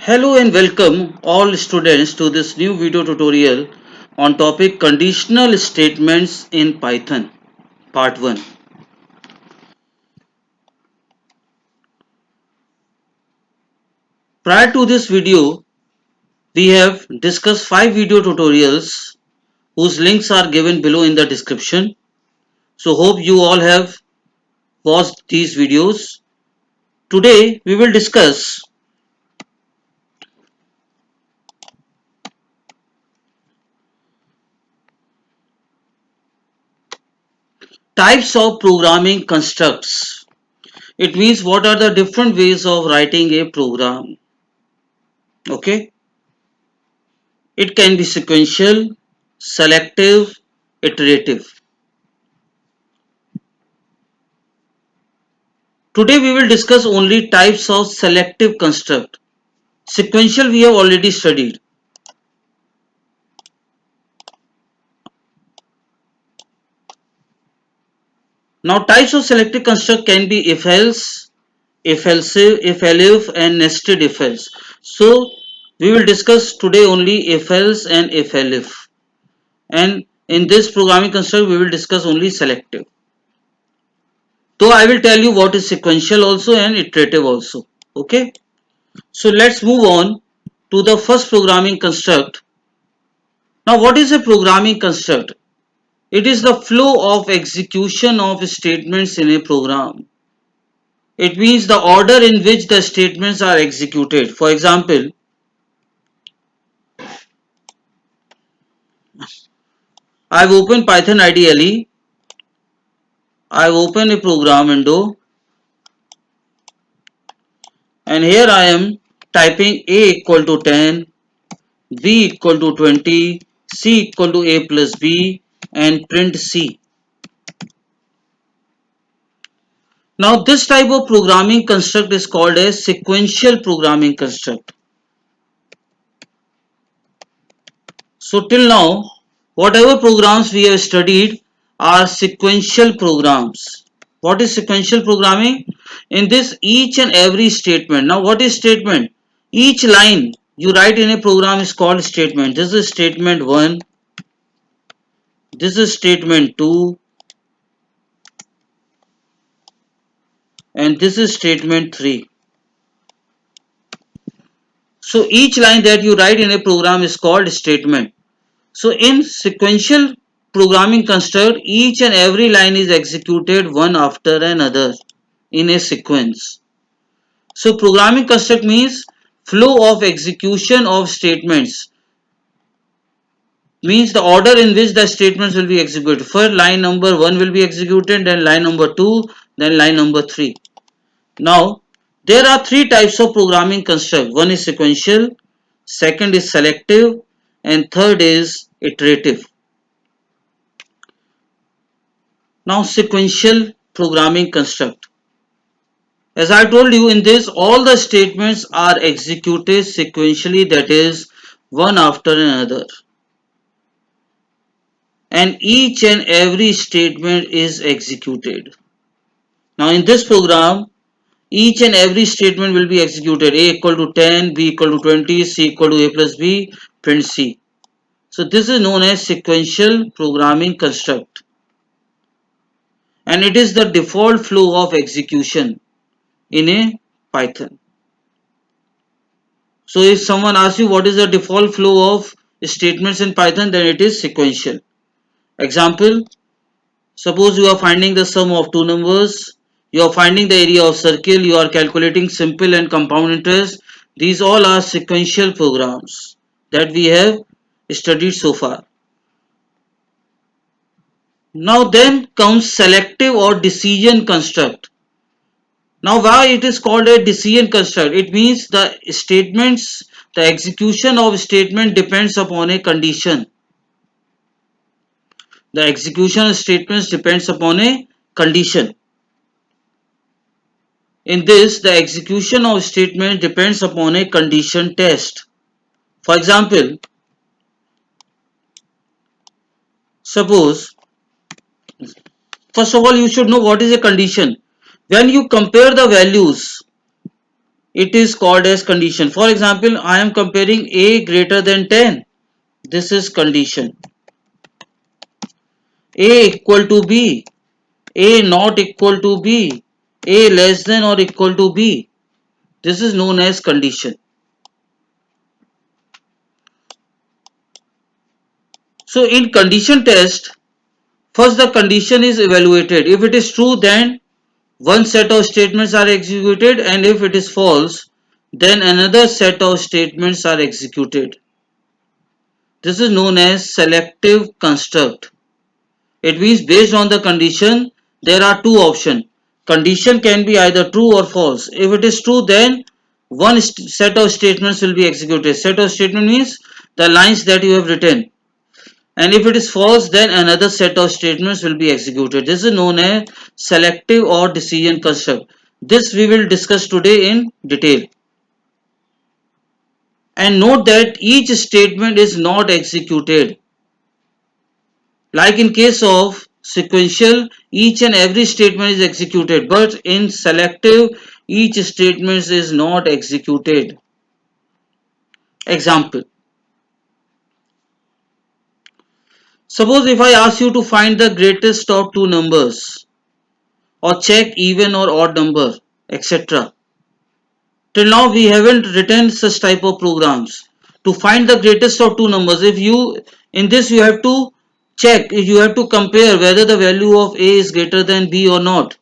Hello and welcome all students to this new video tutorial on topic conditional statements in Python part 1. Prior to this video, we have discussed 5 video tutorials whose links are given below in the description. So hope you all have watched these videos. Today we will discuss types of programming constructs. It means what are the different ways of writing a program. Okay. It can be sequential, selective, iterative. Today we will discuss only types of selective construct. Sequential we have already studied. Now types of selective construct can be if else, if elseif, if elif and nested if else. So we will discuss today only if else and if elif. And in this programming construct we will discuss only selective. So I will tell you what is sequential also and iterative also. Okay. So let's move on to the first programming construct. Now what is a programming construct? It is the flow of execution of statements in a program. It means the order in which the statements are executed. For example, I've opened Python IDLE. I've opened a program window and here I am typing a equal to 10, b equal to 20, c equal to a plus b and print c. Now this type of programming construct is called a sequential programming construct. So till now, whatever programs we have studied are sequential programs. What is sequential programming? In this each and every statement. Now what is statement? Each line you write in a program is called statement. This is statement 1. This is statement 2. And this is statement 3. So each line that you write in a program is called statement. So in sequential programming construct, each and every line is executed one after another in a sequence. So programming construct means flow of execution of statements, means the order in which the statements will be executed. First line number 1 will be executed, then line number 2, then line number 3. Now there are three types of programming construct. One is sequential, second is selective, and third is iterative. Now sequential programming construct. As I told you, in this all the statements are executed sequentially, that is one after another. And each and every statement is executed. Now in this program, each and every statement will be executed. A equal to 10, B equal to 20, C equal to A plus B, print C. So this is known as sequential programming construct. And it is the default flow of execution in a Python. So if someone asks you what is the default flow of statements in Python, then it is sequential. Example, suppose you are finding the sum of two numbers, you are finding the area of circle, you are calculating simple and compound interest. These all are sequential programs that we have studied so far. Now then comes selective or decision construct. Now why it is called a decision construct? It means the statements, the execution of statement depends upon a condition. The execution of statements depends upon a condition. In this, the execution of statement depends upon a condition test. For example, suppose, first of all, you should know what is a condition. When you compare the values it is called as condition. For example, I am comparing a greater than 10. This is condition. A equal to b, a not equal to b, a less than or equal to b. This is known as condition. So in condition test, first the condition is evaluated. If it is true, then one set of statements are executed, and if it is false, then another set of statements are executed. This is known as selective construct. It means based on the condition, there are two options. Condition can be either true or false. If it is true, then one set of statements will be executed. Set of statement means the lines that you have written. And if it is false, then another set of statements will be executed. This is known as selective or decision construct. This we will discuss today in detail. And note that each statement is not executed. Like in case of sequential, each and every statement is executed, but in selective, each statement is not executed. Example. Suppose if I ask you to find the greatest of two numbers, or check even or odd number, etc. Till now we haven't written such type of programs. To find the greatest of two numbers, if you in this you have to check, you have to compare whether the value of A is greater than B or not.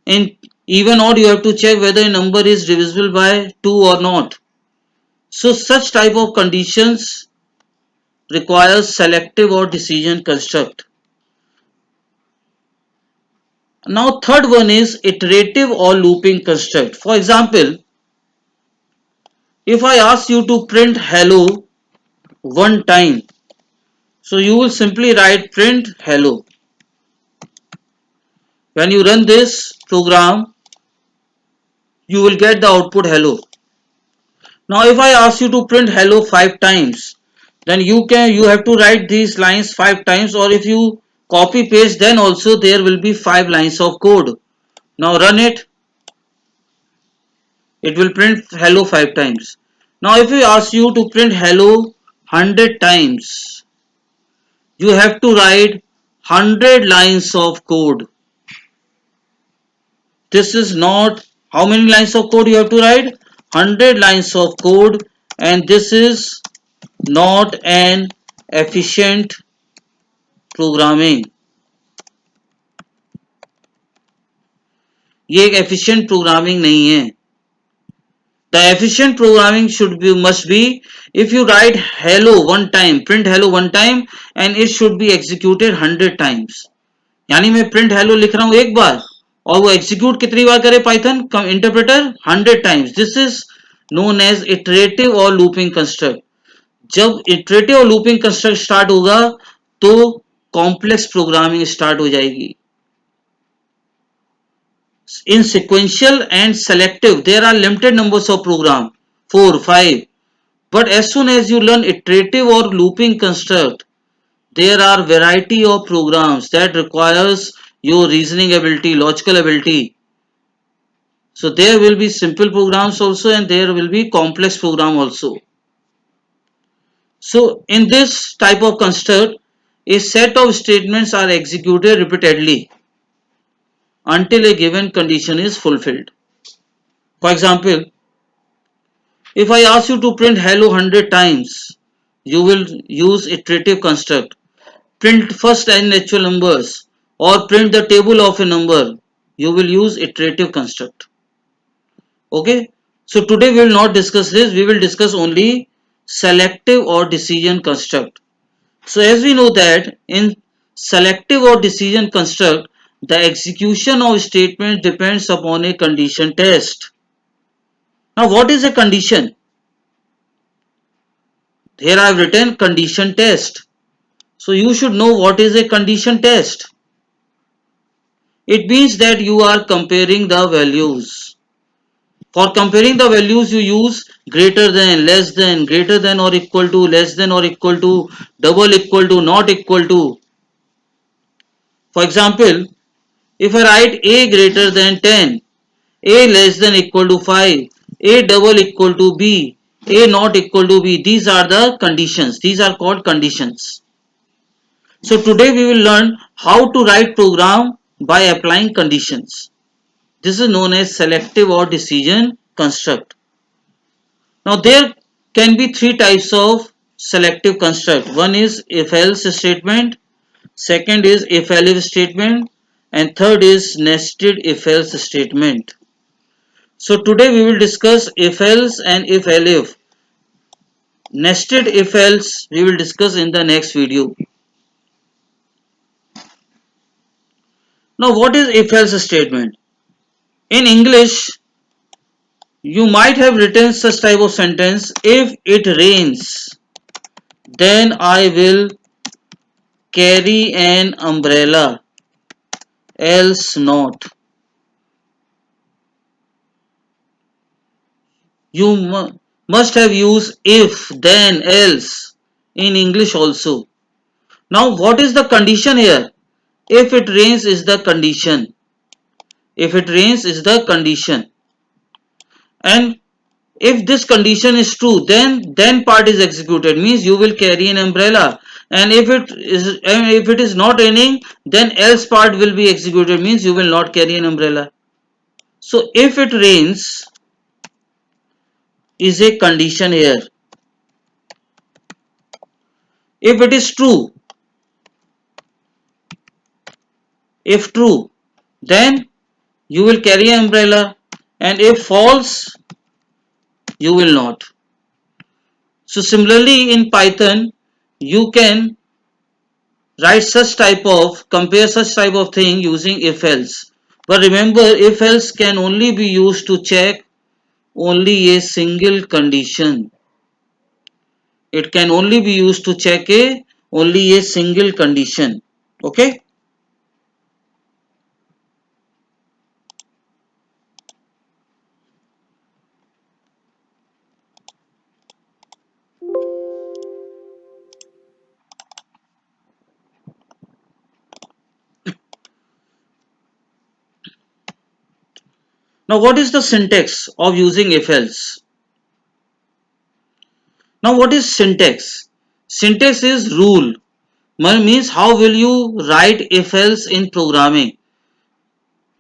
In even odd, you have to check whether a number is divisible by 2 or not. So such type of conditions requires selective or decision construct. Now third one is iterative or looping construct. For example, if I ask you to print hello one time, so you will simply write print hello. When you run this program, you will get the output hello. Now if I ask you to print hello 5 times, then you have to write these lines 5 times, or if you copy paste, then also there will be 5 lines of code. Now run it. It will print hello 5 times. Now if we ask you to print hello 100 times, you have to write 100 lines of code. This is not, how many lines of code you have to write? 100 lines of code, and this is not an efficient programming. ये एक efficient programming नहीं है. The efficient programming must be, if you write hello one time, print hello one time, and it should be executed 100 times. यानी मैं print hello लिख रहा हूं एक बार, और वो execute कितनी बार करे Python interpreter 100 times. This is known as iterative or looping construct. जब iterative और looping construct start होगा, तो complex programming start हो जाएगी. In sequential and selective, there are limited numbers of program, 4, 5. But as soon as you learn iterative or looping construct, there are variety of programs that requires your reasoning ability, logical ability. So there will be simple programs also, and there will be complex program also. So in this type of construct, a set of statements are executed repeatedly until a given condition is fulfilled. For example, if I ask you to print hello 100 times, you will use iterative construct. Print first n natural numbers, or print the table of a number. You will use iterative construct. Okay. So today we will not discuss this. We will discuss only selective or decision construct. So as we know that in selective or decision construct, the execution of statement depends upon a condition test. Now what is a condition? Here I have written condition test. So you should know what is a condition test. It means that you are comparing the values. For comparing the values, you use greater than, less than, greater than or equal to, less than or equal to, double equal to, not equal to. For example, if I write a greater than 10, A less than equal to 5, A double equal to B, A not equal to B. These are the conditions. These are called conditions. So today we will learn how to write program by applying conditions. This is known as selective or decision construct. Now there can be three types of selective construct. One is if else statement, second is if elif statement, and third is nested if else statement. So today we will discuss if else and if elif. Nested if else we will discuss in the next video. Now what is if else statement? In English you might have written such type of sentence: if it rains then I will carry an umbrella, else not. You must have used if, then, else in English also. Now what is the condition here? If it rains is the condition. If it rains is the condition. And if this condition is true, then part is executed, means you will carry an umbrella. And if it is not raining, then else part will be executed, means you will not carry an umbrella. So if it rains is a condition here. If it is true, if true, then you will carry an umbrella, and if false, you will not. So similarly in Python, you can write such type of, compare such type of thing using if else. But remember, if else can only be used to check only a single condition. It can only be used to check only a single condition. Okay. Now what is the syntax of using if else? Now what is syntax? Syntax is rule. Means how will you write if else in programming?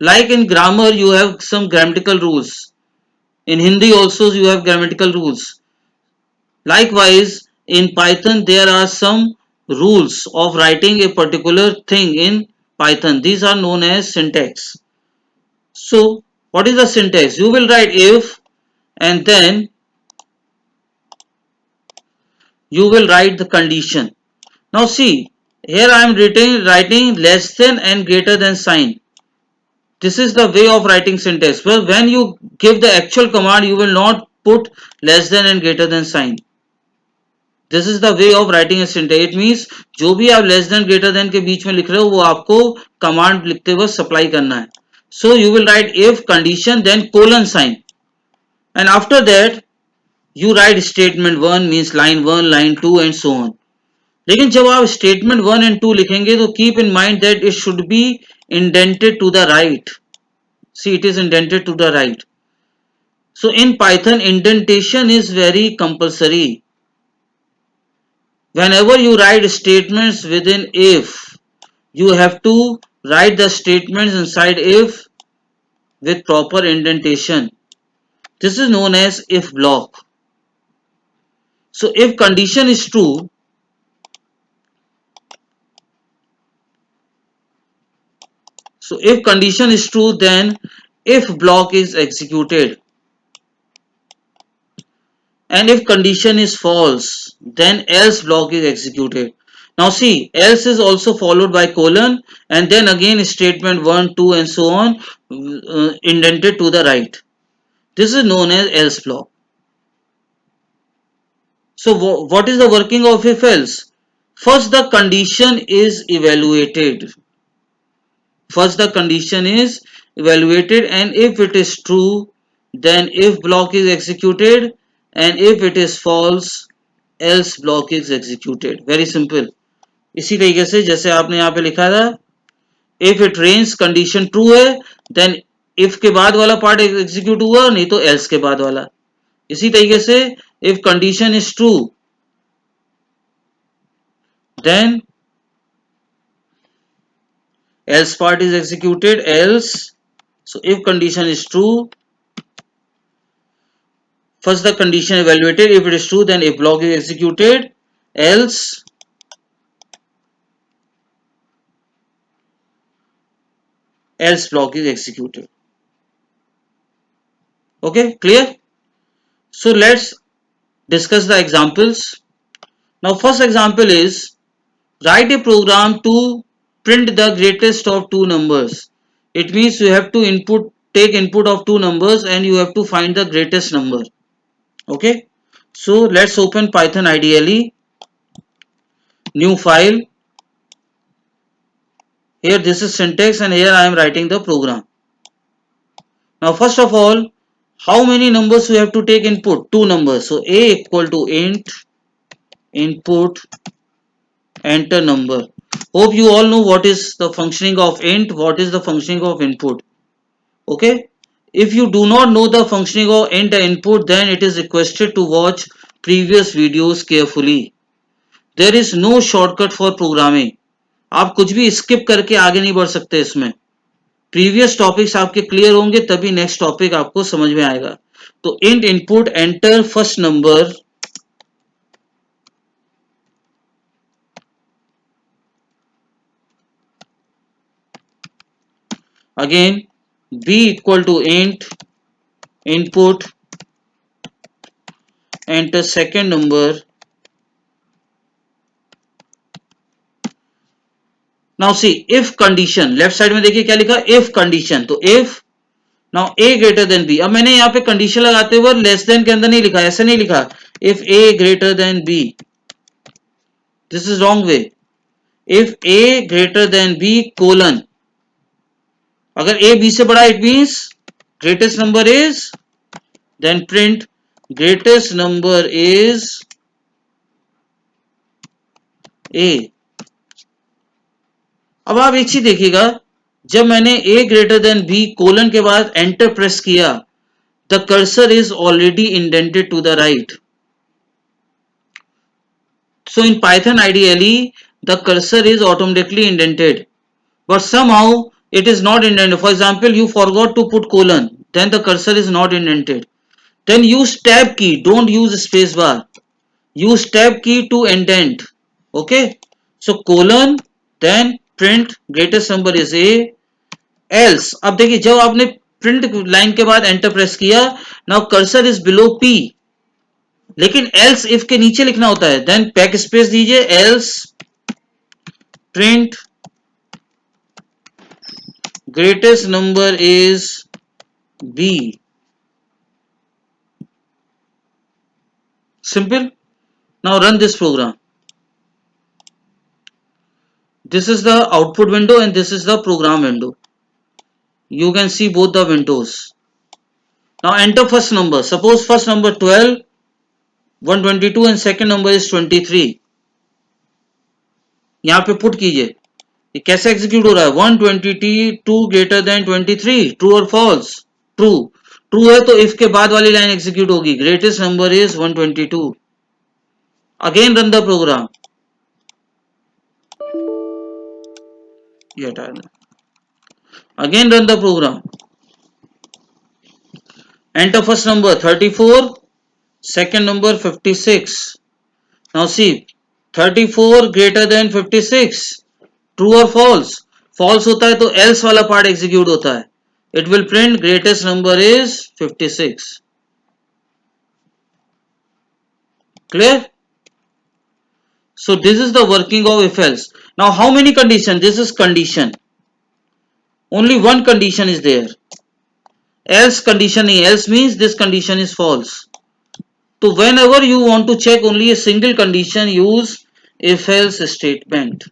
Like in grammar you have some grammatical rules. In Hindi also you have grammatical rules. Likewise in Python there are some rules of writing a particular thing in Python. These are known as syntax. So what is the syntax? You will write if, and then you will write the condition. Now see, here I am writing less than and greater than sign. This is the way of writing syntax. Well, when you give the actual command, you will not put less than and greater than sign. This is the way of writing a syntax. It means जो भी आप less than greater than के बीच में लिख रहे हो वो आपको command लिखते वक्त supply करना है. So you will write if condition then colon sign, and after that you write statement 1 means line 1, line 2 and so on. लेकिन जब आप statement 1 and 2 लिखेंगे तो keep in mind that it should be indented to the right. See, it is indented to the right. So in Python, indentation is very compulsory. Whenever you write statements within if, you have to write the statements inside if with proper indentation. This is known as if block. So if condition is true, then if block is executed. And if condition is false, then else block is executed. Now see, else is also followed by colon, and then again statement 1, 2 and so on indented to the right. This is known as else block. So what is the working of if else? First the condition is evaluated. And if it is true, then if block is executed, and if it is false, else block is executed. Very simple. इसी तरीके से जैसे आपने यहाँ पे लिखा था, if it rains condition true है, then इफ के बाद वाला पार्ट एग्जीक्यूट हुआ, नहीं तो एल्स के बाद वाला। इसी तरीके से if condition is true then else part is executed, else. So if condition is true, first the condition evaluated, if it is true then if block is executed, else block is executed. Okay, clear? So let's discuss the examples. Now first example is write a program to print the greatest of two numbers. It means you have to take input of two numbers and you have to find the greatest number. Okay, so let's open Python IDLE, new file. Here this is syntax and here I am writing the program. Now first of all, how many numbers we have to take input? Two numbers. So a equal to int input enter number. Hope you all know what is the functioning of int, what is the functioning of input. Okay. If you do not know the functioning of int and input, then it is requested to watch previous videos carefully. There is no shortcut for programming. आप कुछ भी skip करके आगे नहीं बढ़ सकते इसमें। Previous topics आपके क्लियर होंगे तभी नेक्स्ट टॉपिक आपको समझ में आएगा। तो int input enter first number, again b equal to int input enter second number. Now see if condition, left side में देखिए क्या लिखा, इफ कंडीशन। तो if now a greater than b, अब मैंने यहाँ पे कंडीशन लगाते हुए लेस देन के अंदर नहीं लिखा, ऐसे नहीं लिखा if a greater than b, this is wrong way. If a greater than b colon, अगर a b से बड़ा it means greatest number is, then print greatest number is a। अब आप एक चीज देखिएगा, जब मैंने a greater than b colon के बाद एंटर प्रेस किया, the cursor is already indented to the right. So in Python IDLE, the cursor is automatically indented, but somehow it is not indented. For example, you forgot to put colon, then the cursor is not indented. Then use tab key, don't use space bar. Use tab key to indent. Okay, so colon, then print greatest number is a, else. अब देखिए जब आपने print line के बाद enter press किया, now cursor is below p, लेकिन else if के नीचे लिखना होता है, देन बैक स्पेस दीजिए, else print greatest number is b, simple. Now run this program. This is the output window and this is the program window. You can see both the windows. Now enter first number. Suppose first number 12, 122 and second number is 23. यहाँ पे put कीजिए, ये कैसे execute हो रहा है, 122 greater than 23, true और false, true. True है तो इफ के बाद वाली लाइन एग्जीक्यूट होगी, greatest number is 122। Again run the program, again run the program, enter first number 34, second number 56. Now see 34 greater than 56, true or false, false होता है तो else वाला पार्ट एग्जीक्यूट होता है, it will print greatest number is 56. Clear? So this is the working of if else. Now how many conditions? This is condition, only one condition is there, else condition नहीं, else means this condition is false. So whenever you want to check only a single condition, use if else statement.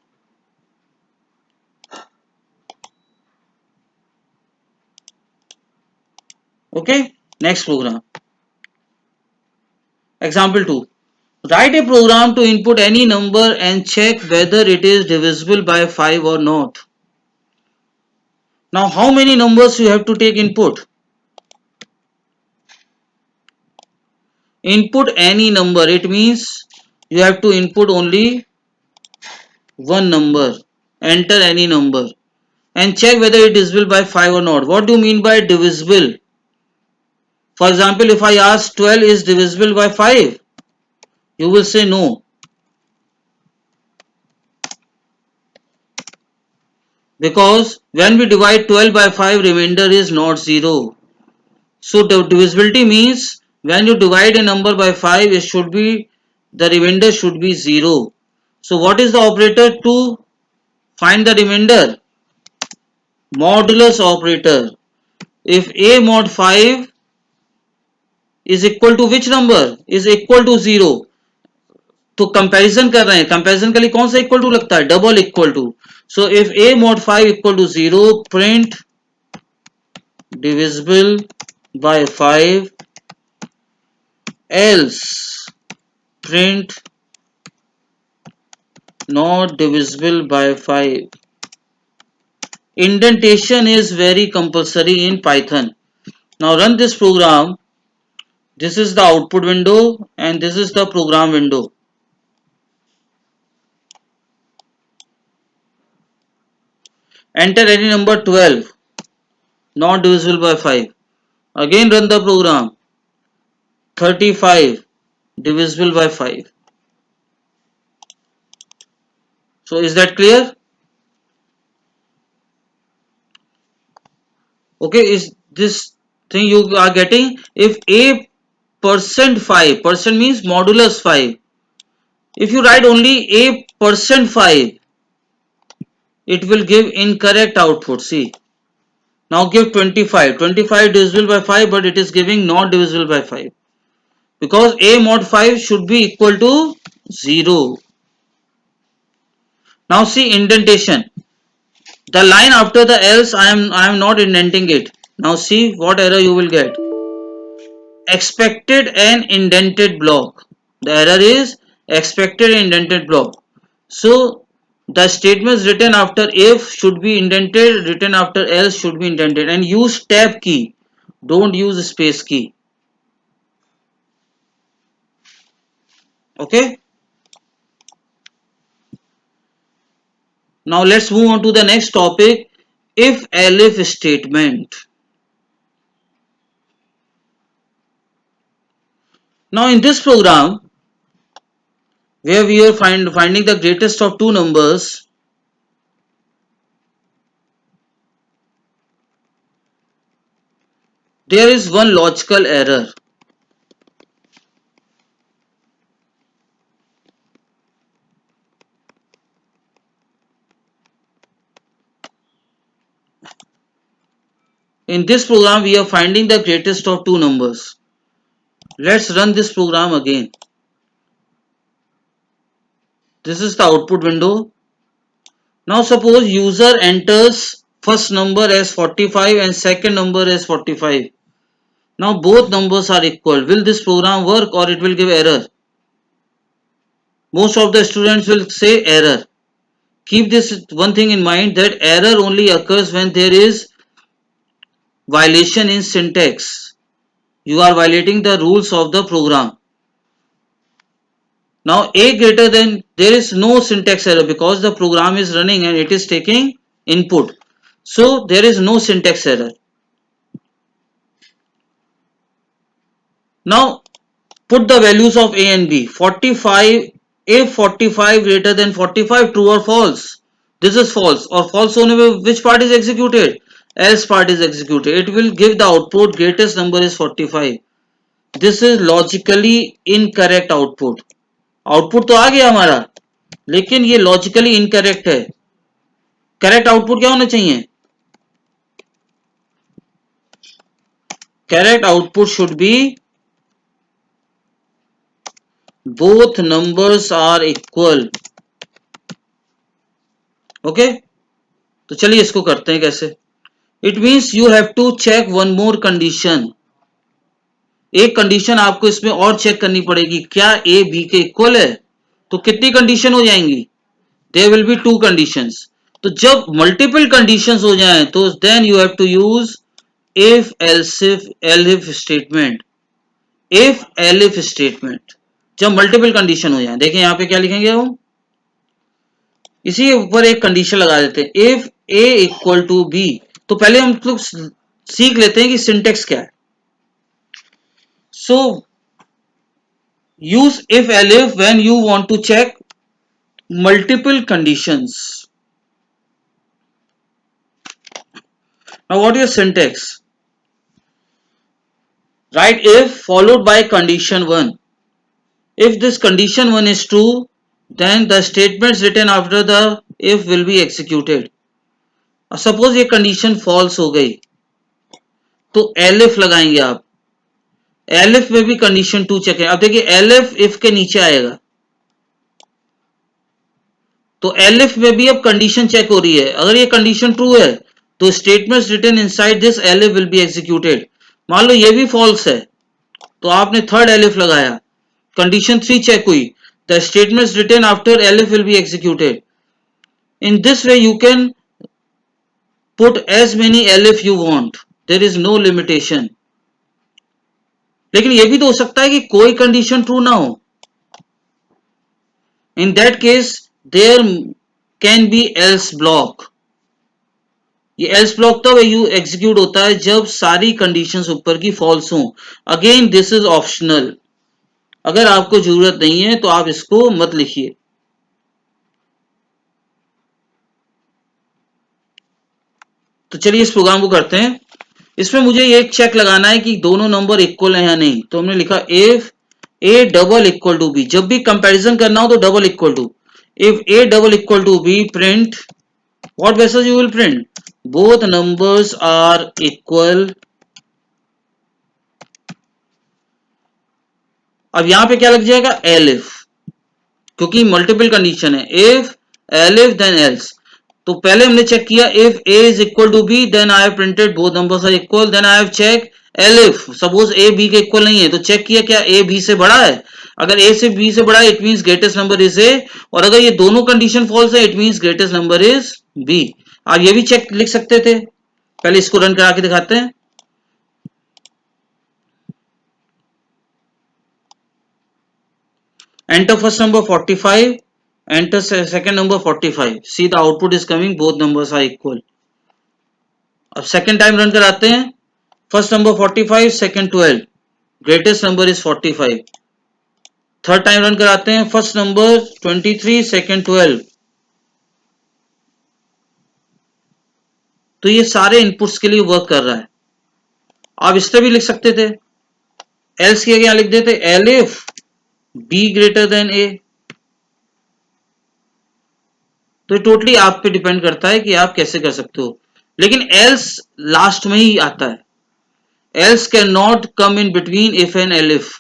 Okay, next program. Example 2. Write a program to input any number and check whether it is divisible by 5 or not. Now how many numbers you have to take input? Input any number. It means you have to input only one number. Enter any number and check whether it is divisible by 5 or not. What do you mean by divisible? For example, if I ask 12 is divisible by 5, you will say no. Because when we divide 12 by 5, remainder is not 0. So the divisibility means when you divide a number by 5, the remainder should be 0. So what is the operator to find the remainder? Modulus operator. If a mod 5 is equal to which number? Is equal to 0. तो comparison कर रहे हैं, comparison के लिए कौन सा equal to लगता है? Double equal to. So if a mod 5 equal to 0, print divisible by 5, else print not divisible by 5. Indentation is very compulsory in Python. Now run this program. This is the output window and this is the program window. Enter any number 12, not divisible by 5. Again run the program. 35, divisible by 5. So is that clear? Okay, is this thing you are getting? If a percent 5, percent means modulus 5. If you write only a percent 5, it will give incorrect output. See, now give 25. 25 divisible by 5, but it is giving not divisible by 5. Because a mod 5 should be equal to 0. Now see indentation. The line after the else I am not indenting it. Now see what error you will get. Expected an indented block. The error is expected an indented block. So the statements written after if should be indented, written after else should be indented, and use tab key. Don't use space key. Okay. Now let's move on to the next topic. If elif statement. Now in this program, where we are finding the greatest of two numbers, there is one logical error. In this program, we are finding the greatest of two numbers. Let's run this program again. This is the output window. Now suppose user enters first number as 45 and second number as 45. Now both numbers are equal. Will this program work or it will give error? Most of the students will say error. Keep this one thing in mind, that error only occurs when there is violation in syntax. You are violating the rules of the program. Now a greater than, there is no syntax error because the program is running and it is taking input. So there is no syntax error. Now put the values of a and b. 45, if 45 greater than 45, true or false? This is false, or false only which part is executed? Else part is executed. It will give the output greatest number is 45. This is logically incorrect output. Output तो आ गया हमारा, लेकिन ये logically incorrect है. Correct output क्या होना चाहिए? Correct output should be both numbers are equal. Okay, तो चलिए इसको करते हैं कैसे. It means you have to check one more condition. एक कंडीशन आपको इसमें और चेक करनी पड़ेगी, क्या ए बी के इक्वल है? तो कितनी कंडीशन हो जाएंगी? There will be two conditions. तो जब मल्टीपल कंडीशंस हो जाएं तो then you have to use if else if statement. If elif statement जब मल्टीपल कंडीशन हो जाए, देखें यहां पे क्या लिखेंगे हम, इसी के ऊपर एक कंडीशन लगा देते हैं, if a equal to b. तो पहले हम लोग सीख लेते हैं कि सिंटेक्स क्या है। So use if elif when you want to check multiple conditions. Now what is syntax? Right if followed by condition 1। If this condition 1 is true, then the statements written after the if will be executed. Suppose ये condition false हो गई तो elif लगाएंगे आप। elif में भी condition 2 check है। अब देखिए elif if के नीचे आएगा तो elif में भी अब condition चेक हो रही है। अगर ये condition true है तो statements written inside this elif will be executed। मान लो ये भी false है तो आपने third elif लगाया, condition 3 चेक हुई, the statements written after elif will be executed. In this way you can put as many elif you want, there is no limitation. लेकिन ये भी तो हो सकता है कि कोई कंडीशन ट्रू ना हो। In that case there can be else block. ये एल्स ब्लॉक तब यू एग्जीक्यूट होता है जब सारी कंडीशंस ऊपर की फॉल्स हों। अगेन दिस इज ऑप्शनल, अगर आपको जरूरत नहीं है तो आप इसको मत लिखिए। तो चलिए इस प्रोग्राम को करते हैं। इसमें मुझे ये चेक लगाना है कि दोनों नंबर इक्वल है या नहीं। तो हमने लिखा if a double equal to b, जब भी कंपैरिजन करना हो तो double equal to, if a double equal to b print what message you will print, both numbers are equal. अब यहां पे क्या लग जाएगा, एलिफ, क्योंकि मल्टीपल कंडीशन है। If elif then else. तो पहले हमने चेक किया if a is equal to b, then I have printed both numbers are equal, then I have check elif, suppose a b के इक्वल नहीं है तो चेक किया क्या ए बी से बड़ा है। अगर ए से बी से बड़ा है it means greatest number is a, और अगर ये दोनों कंडीशन फॉल्स है it means greatest number is b. आप ये भी चेक लिख सकते थे। पहले इसको रन करा के दिखाते हैं। Enter first number 45, enter second number 45, see the output is coming, both numbers are equal। अब second time run कराते हैं, first number 45, second 12, greatest number is 45। third time run कराते हैं, first number 23, second 12। तो ये सारे इनपुट्स के लिए वर्क कर रहा है। आप इस तरह भी लिख सकते थे, एल्स के क्या लिख देते, एलिफ बी ग्रेटर देन ए। तो ये टोटली आप पे डिपेंड करता है कि आप कैसे कर सकते हो, लेकिन एल्स लास्ट में ही आता है। Else can not come in between if and elif.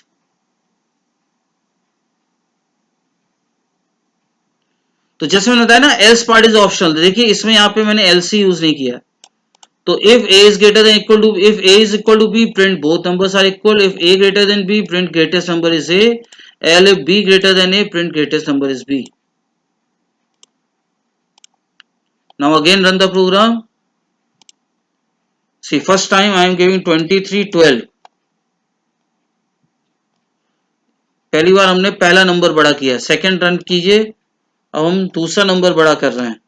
तो जैसे मैंने बताया ना एल्स पार्ट इज ऑप्शनल, देखिए इसमें यहां पे मैंने एलसी यूज नहीं किया। तो if a is greater than equal to, if a is equal to b print both numbers are equal, if a greater than b print greatest number is a, elif b greater than a print greatest number is b. Now again run the program. See first time I am giving 23 12, पहली बार हमने पहला number बड़ा किया। Second run कीजिए, अब हम दूसरा number बड़ा कर रहे हैं,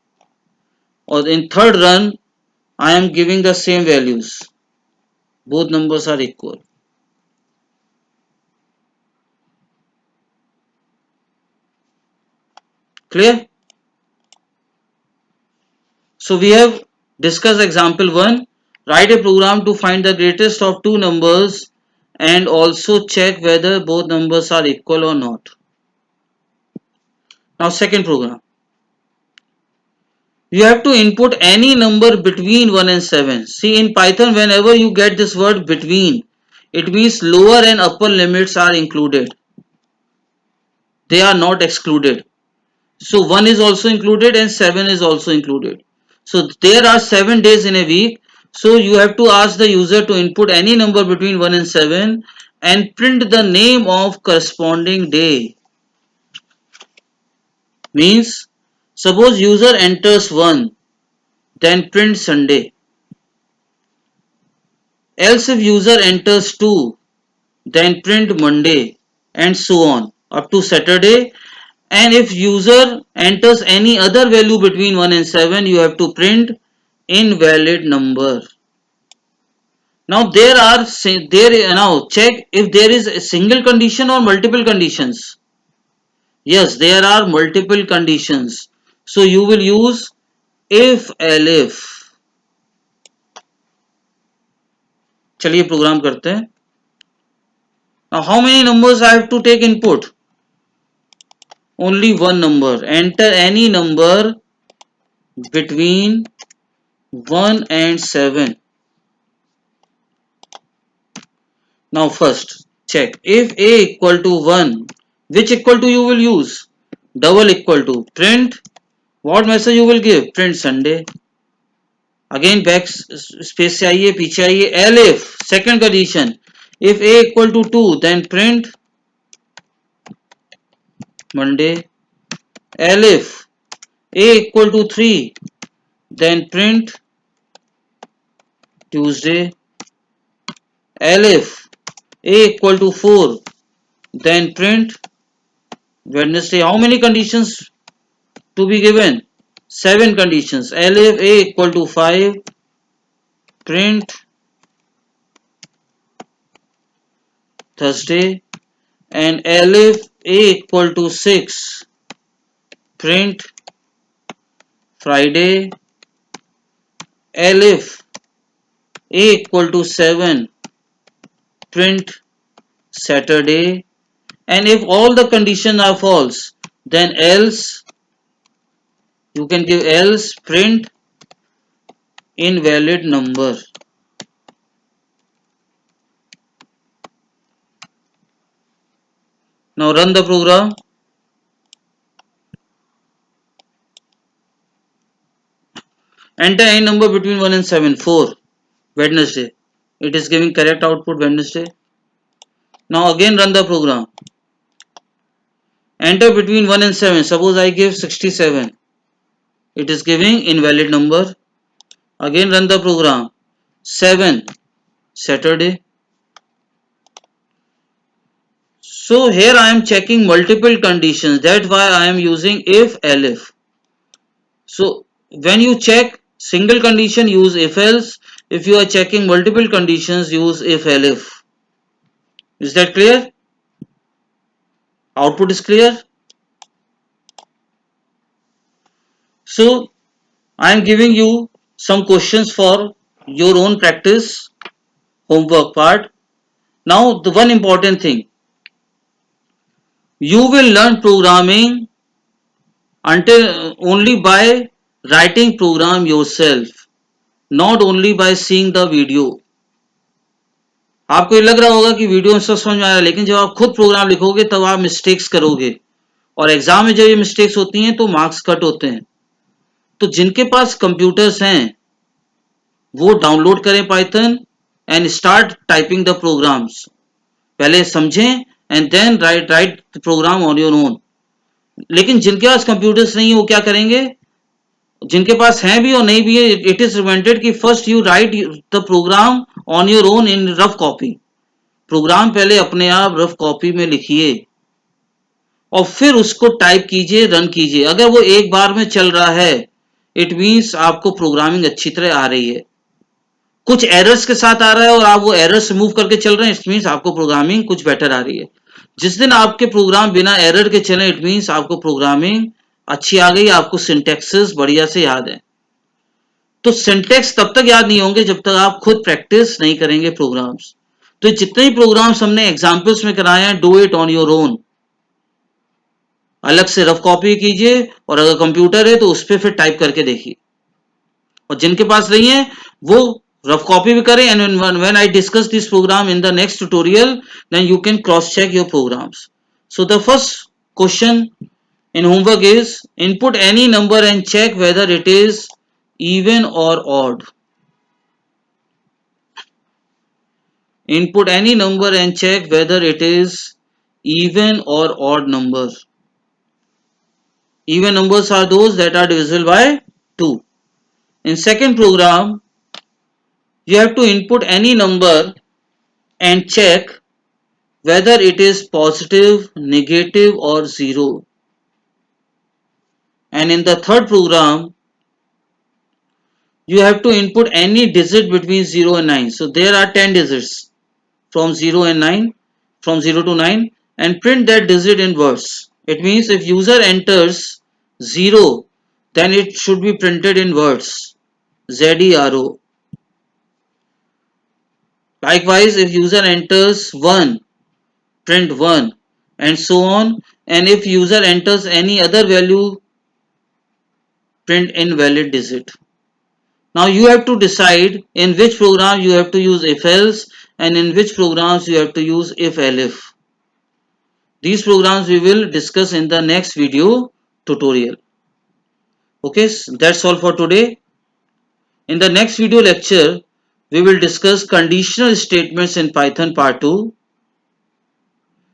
और in third run I am giving the same values, both numbers are equal। Clear? So we have discussed example 1, write a program to find the greatest of two numbers and also check whether both numbers are equal or not। Now second program, you have to input any number between 1 and 7। See in Python whenever you get this word between, it means lower and upper limits are included, they are not excluded। So 1 is also included and 7 is also included। So there are 7 days in a week, so you have to ask the user to input any number between 1 and 7 and print the name of corresponding day। Means suppose user enters 1, then print Sunday. Else if user enters 2, then print Monday, and so on up to Saturday. And if user enters any other value between 1 and 7, you have to print invalid number. Now now check if there is a single condition or multiple conditions. Yes, there are multiple conditions. So you will use if elif. चलिए programme करते हैं. Now how many numbers I have to take input? Only one number. Enter any number between 1 and 7. Now first check if a equal to 1, which equal to you will use? Double equal to. Print. What message you will give? Print Sunday. Again back space से आइए पीछे आइए. Elif second condition. If a equal to 2, then print Monday. Elif a equal to 3, then print Tuesday. Elif a equal to 4, then print Wednesday. How many conditions to be given? 7 conditions. Elif a equal to 5, print Thursday, and elif a equal to 6, print Friday. Elif a equal to 7, print Saturday. And if all the conditions are false, then else you can give else, print invalid number. Now run the program. Enter any number between 1 and 7. 4. Wednesday. It is giving correct output Wednesday. Now again run the program. Enter between 1 and 7. Suppose I give 67. It is giving invalid number. Again run the program. 7. Saturday. So here I am checking multiple conditions. That's why I am using if elif. So when you check single condition, use if else. If you are checking multiple conditions, use if elif. Is that clear? Output is clear. So I am giving you some questions for your own practice homework part. Now the one important thing, you will learn programming until only by writing program yourself, not only by seeing the video. आपको ये लग रहा होगा कि video में सब समझ में आ रहा है, लेकिन जब आप खुद प्रोग्राम लिखोगे तब आप मिस्टेक्स करोगे, और एग्जाम में जब ये मिस्टेक्स होती हैं तो मार्क्स कट होते हैं. तो जिनके पास कंप्यूटर्स हैं वो डाउनलोड करें Python and start typing the programs. पहले समझें and then write program on your own. लेकिन जिनके पास कंप्यूटर्स नहीं है वो क्या करेंगे? जिनके पास हैं भी और नहीं भी है, इट इज रिकमेंडेड कि first you write the program on your own in rough copy. Program पहले अपने आप रफ कॉपी में लिखिए और फिर उसको टाइप कीजिए, रन कीजिए. अगर वो एक बार में चल रहा है, इट मीन्स आपको प्रोग्रामिंग अच्छी तरह आ रही है. कुछ एरर्स के साथ आ रहा है और आप वो एरर्स रिमूव करके चल रहे हैं, इट मीन्स आपको प्रोग्रामिंग कुछ बेटर आ रही है. जिस दिन आपके प्रोग्राम बिना एरर के चले, इट मीन्स आपको प्रोग्रामिंग अच्छी आ गई, आपको सिंटैक्सेस बढ़िया से याद है. तो सिंटैक्स तब तक याद नहीं होंगे जब तक आप खुद प्रैक्टिस नहीं करेंगे प्रोग्राम्स. तो जितने ही प्रोग्राम्स हमने एग्जाम्पल्स में कराए हैं, do it on your own. अलग से रफ कॉपी कीजिए और अगर कंप्यूटर है तो उस पर फिर टाइप करके देखिए. और जिनके पास नहीं है वो रफ कॉपी भी करें. And when I discuss this program in the next tutorial, then you can cross check your programs. So the first question in homework is input any number and check whether it is even or odd. Input any number and check whether it is even or odd number. Even numbers are those that are divisible by 2. In second program, you have to input any number and check whether it is positive, negative or 0. And in the third program, you have to input any digit between 0 and 9. So there are 10 digits from 0 and 9, from 0 to 9, and print that digit in words. It means if user enters 0, then it should be printed in words, ZERO. Likewise, if user enters 1, print 1, and so on. And if user enters any other value, print invalid digit. Now you have to decide in which program you have to use if else and in which programs you have to use if elif. These programs we will discuss in the next video tutorial. Okay, that's all for today. In the next video lecture, we will discuss conditional statements in Python part 2.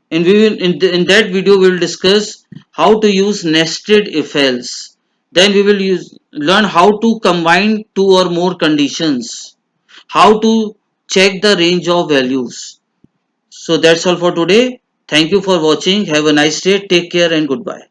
And in that video we will discuss how to use nested if else. Then we will learn how to combine two or more conditions, how to check the range of values. So that's all for today. Thank you for watching. Have a nice day. Take care and goodbye.